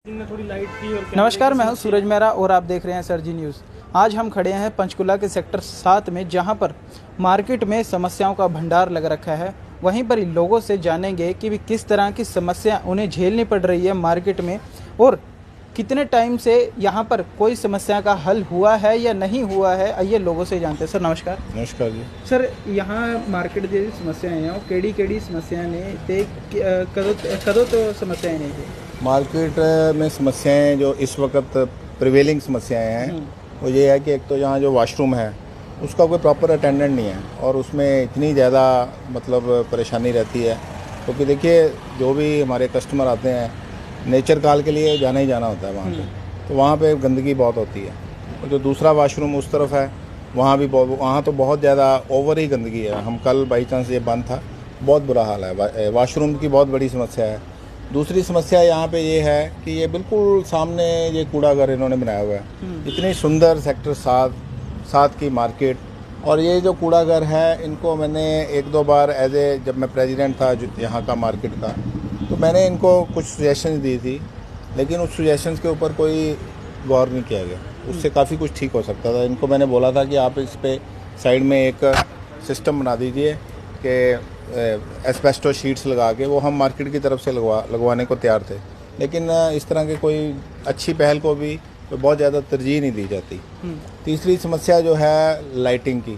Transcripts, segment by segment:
थोड़ी लाइट थी और नमस्कार, मैं हूं सूरज मेहरा और आप देख रहे हैं सरजी न्यूज़। आज हम खड़े हैं पंचकुला के सेक्टर 7 में, जहां पर मार्केट में समस्याओं का भंडार लग रखा है। वहीं पर लोगों से जानेंगे कि भी किस तरह की समस्या उन्हें झेलनी पड़ रही है मार्केट में, और कितने टाइम से यहां पर कोई समस्या का हल हुआ है या नहीं हुआ है। आइए लोगों से जानते हैं। सर नमस्कार। नमस्कार जी। सर, यहाँ मार्केट की समस्याएं हैं, वो केड़ी समस्याएं ने ते कदों तो समस्याएं नहीं थी मार्केट में समस्याएं जो इस वक्त प्रिवेलिंग समस्याएं हैं वो ये है कि एक तो यहाँ जो वॉशरूम है उसका कोई प्रॉपर अटेंडेंट नहीं है और उसमें इतनी ज़्यादा मतलब परेशानी रहती है, क्योंकि देखिए जो भी हमारे कस्टमर आते हैं नेचर कॉल के लिए जाना ही जाना होता है वहाँ पे, तो वहाँ पे गंदगी बहुत होती है। और जो दूसरा वॉशरूम उस तरफ है वहाँ तो बहुत ज़्यादा ओवर ही गंदगी है। हम कल बाई चांस ये बंद था, बहुत बुरा हाल है, वॉशरूम की बहुत बड़ी समस्या है। दूसरी समस्या यहाँ पे ये है कि ये बिल्कुल सामने ये कूड़ाघर इन्होंने बनाया हुआ है। इतनी सुंदर सेक्टर 7 की मार्केट, और ये जो कूड़ाघर है इनको मैंने एक दो बार जब मैं प्रेसिडेंट था यहाँ का मार्केट का, तो मैंने इनको कुछ सजेशंस दी थी, लेकिन उस सजेशंस के ऊपर कोई गौर नहीं किया गया। उससे काफ़ी कुछ ठीक हो सकता था। इनको मैंने बोला था कि आप इस पे साइड में एक सिस्टम बना दीजिए कि एस्बेस्टो शीट्स लगा के, वो हम मार्केट की तरफ से लगवाने को तैयार थे, लेकिन इस तरह के कोई अच्छी पहल को भी तो बहुत ज़्यादा तरजीह नहीं दी जाती। तीसरी समस्या जो है लाइटिंग की।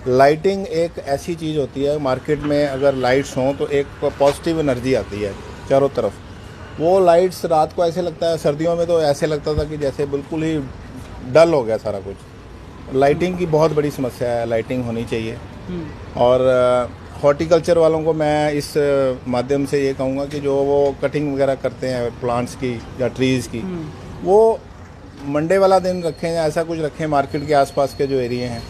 लाइटिंग एक ऐसी चीज़ होती है मार्केट में, अगर लाइट्स हों तो एक पॉजिटिव एनर्जी आती है चारों तरफ। वो लाइट्स रात को ऐसे लगता है, सर्दियों में तो ऐसे लगता था कि जैसे बिल्कुल ही डल हो गया सारा कुछ। लाइटिंग की बहुत बड़ी समस्या है, लाइटिंग होनी चाहिए। और हॉर्टिकल्चर वालों को मैं इस माध्यम से ये कहूँगा कि जो वो कटिंग वगैरह करते हैं प्लांट्स की या ट्रीज़ की, वो मंडे वाला दिन रखें या ऐसा कुछ रखें मार्केट के आसपास के जो एरिए हैं,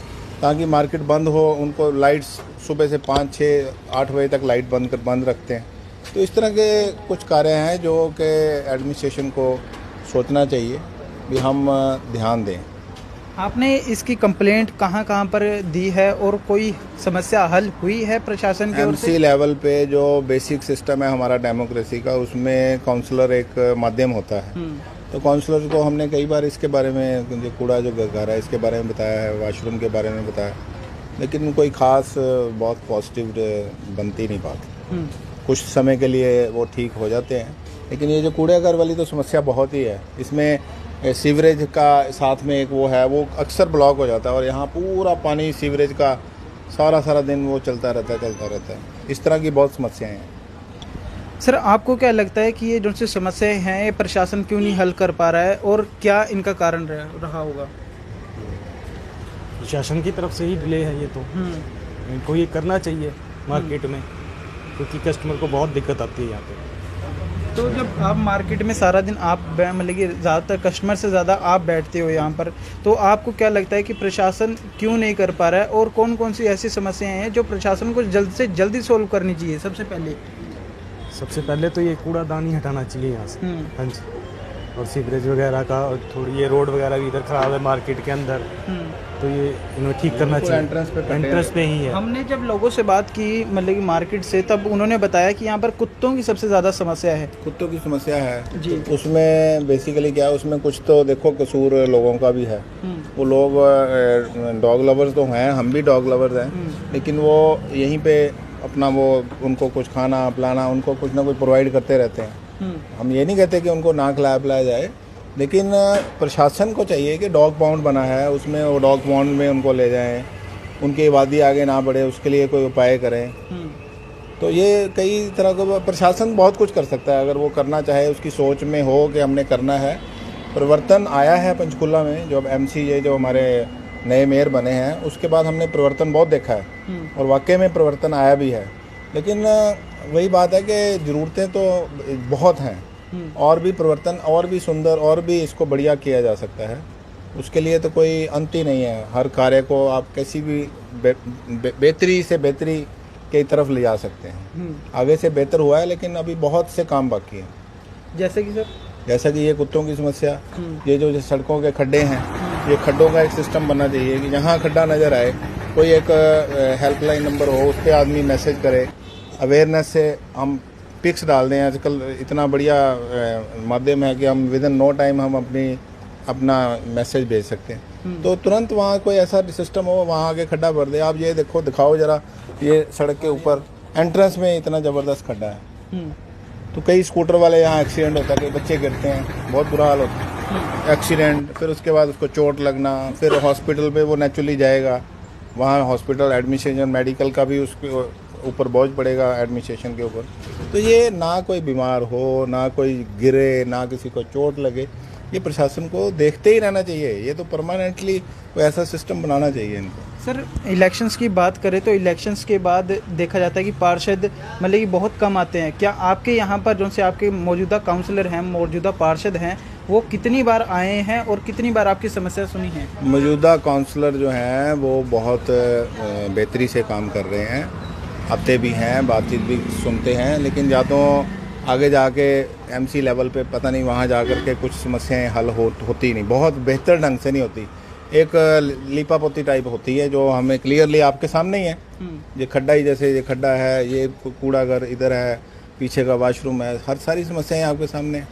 ताकि मार्केट बंद हो, उनको लाइट्स सुबह से 5, 6, 8 बजे तक लाइट बंद रखते हैं। तो इस तरह के कुछ कार्य हैं जो कि एडमिनिस्ट्रेशन को सोचना चाहिए भी हम ध्यान दें। आपने इसकी कंप्लेंट कहाँ पर दी है और कोई समस्या हल हुई है प्रशासन की ओर से? एमसी लेवल पे जो बेसिक सिस्टम है हमारा डेमोक्रेसी का, उसमें काउंसलर एक माध्यम होता है। तो काउंसलर को हमने कई बार इसके बारे में, जो कूड़ा जो घर है इसके बारे में बताया है, वॉशरूम के बारे में बताया, लेकिन कोई ख़ास बहुत पॉजिटिव बनती नहीं बात। कुछ समय के लिए वो ठीक हो जाते हैं, लेकिन ये जो कूड़ेघर वाली तो समस्या बहुत ही है। इसमें सीवरेज का साथ में एक वो है, वो अक्सर ब्लॉक हो जाता है और यहाँ पूरा पानी सीवरेज का सारा दिन वो चलता रहता है। इस तरह की बहुत समस्याएं हैं। सर, आपको क्या लगता है कि ये जो सी समस्याएं हैं ये प्रशासन क्यों नहीं हल कर पा रहा है, और क्या इनका कारण रहा होगा? प्रशासन की तरफ से ही डिले है ये तो। इनको ये करना चाहिए मार्केट में, क्योंकि कस्टमर को बहुत दिक्कत आती है यहाँ पे। तो जब आप मार्केट में सारा दिन आप मतलब कि ज़्यादातर कस्टमर से ज़्यादा आप बैठते हो यहाँ पर, तो आपको क्या लगता है कि प्रशासन क्यों नहीं कर पा रहा है, और कौन कौन सी ऐसी समस्याएं हैं जो प्रशासन को जल्द से जल्दी सोल्व करनी चाहिए? सबसे पहले तो ये कूड़ादानी हटाना चाहिए यहाँ से। हाँ जी। और सीवरेज वगैरह का, और थोड़ी ये रोड वगैरह भी इधर ख़राब है मार्केट के अंदर, तो ये इन्हें ठीक करना चाहिए। एंट्रेंस पे ही है। हमने जब लोगों से बात की मतलब कि मार्केट से, तब उन्होंने बताया कि यहाँ पर कुत्तों की सबसे ज़्यादा समस्या है। कुत्तों की समस्या है जी। तो उसमें बेसिकली क्या है, उसमें कुछ तो देखो कसूर लोगों का भी है। वो लोग डॉग लवर्स तो हैं, हम भी डॉग लवर्स हैं, लेकिन वो यहीं पे अपना वो उनको कुछ खाना पिलाना, उनको कुछ ना कुछ प्रोवाइड करते रहते हैं। हम ये नहीं कहते कि उनको ना खिलाया पिलाया जाए, लेकिन प्रशासन को चाहिए कि डॉग पाउंड बना है, उसमें वो डॉग पाउंड में उनको ले जाएं, उनकी आबादी आगे ना बढ़े, उसके लिए कोई उपाय करें। तो ये कई तरह का प्रशासन बहुत कुछ कर सकता है अगर वो करना चाहे, उसकी सोच में हो कि हमने करना है। परिवर्तन आया है पंचकुला में, जब एमसी जो हमारे नए मेयर बने हैं उसके बाद हमने परिवर्तन बहुत देखा है, और वाकई में परिवर्तन आया भी है। लेकिन वही बात है कि ज़रूरतें तो बहुत हैं, और भी परिवर्तन और भी सुंदर और भी इसको बढ़िया किया जा सकता है। उसके लिए तो कोई अंत ही नहीं है। हर कार्य को आप कैसी भी बेहतरी से बेहतरी की तरफ ले जा सकते हैं। आगे से बेहतर हुआ है, लेकिन अभी बहुत से काम बाकी हैं। जैसा कि ये कुत्तों की समस्या, ये जो सड़कों के खड्डे हैं, ये खड्डों का एक सिस्टम बनना चाहिए कि जहाँ खड्डा नज़र आए कोई एक हेल्पलाइन नंबर हो, उस पर आदमी मैसेज करे। अवेयरनेस से हम पिक्स डाल दें। आजकल इतना बढ़िया माध्यम है कि हम विद इन नो टाइम हम अपना मैसेज भेज सकते हैं। तो तुरंत वहाँ कोई ऐसा सिस्टम हो, वहाँ आगे खड्डा भर दे। आप ये देखो, दिखाओ जरा, ये सड़क के ऊपर एंट्रेंस में इतना ज़बरदस्त खड्डा है। तो कई स्कूटर वाले यहाँ एक्सीडेंट होता है, कई बच्चे गिरते हैं, बहुत बुरा हाल होता है। एक्सीडेंट, फिर उसके बाद उसको चोट लगना, फिर हॉस्पिटल पे वो नेचुरली जाएगा, वहाँ हॉस्पिटल एडमिनिस्ट्रेशन मेडिकल का भी उसके ऊपर बोझ पड़ेगा एडमिनिस्ट्रेशन के ऊपर। तो ये ना कोई बीमार हो, ना कोई गिरे, ना किसी को चोट लगे, ये प्रशासन को देखते ही रहना चाहिए। ये तो परमानेंटली कोई ऐसा सिस्टम बनाना चाहिए इनको। सर, इलेक्शंस की बात करें तो इलेक्शंस के बाद देखा जाता है कि पार्षद मतलब कि बहुत कम आते हैं। क्या आपके यहाँ पर जो से आपके मौजूदा काउंसलर हैं, मौजूदा पार्षद हैं, वो कितनी बार आए हैं और कितनी बार आपकी समस्या सुनी है? मौजूदा काउंसलर जो हैं वो बहुत बेहतरी से काम कर रहे हैं, आते भी हैं, बातचीत भी सुनते हैं, लेकिन या तो आगे जाके एमसी लेवल पे पता नहीं वहाँ जा कर के कुछ समस्याएं हल होती नहीं, बहुत बेहतर ढंग से नहीं होती। एक लीपापोती टाइप होती है जो हमें क्लियरली आपके सामने ही है। ये खड्डा ही, जैसे ये खड्डा है, ये कूड़ा घर इधर है, पीछे का वॉशरूम है, हर सारी समस्याएं आपके सामने हैं।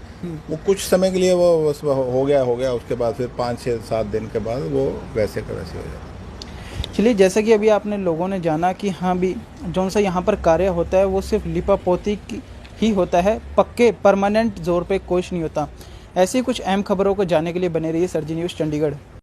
वो कुछ समय के लिए वो बस हो गया, उसके बाद फिर 5-6-7 दिन के बाद वो वैसे का वैसे हो जाता है। चलिए, जैसा कि अभी आपने लोगों ने जाना कि हाँ भी जौन सा यहाँ पर कार्य होता है वो सिर्फ लिपापोती ही होता है, पक्के परमानेंट जोर पे कुछ नहीं होता। ऐसी कुछ अहम खबरों को जानने के लिए बने रहिए सरजी न्यूज़ चंडीगढ़।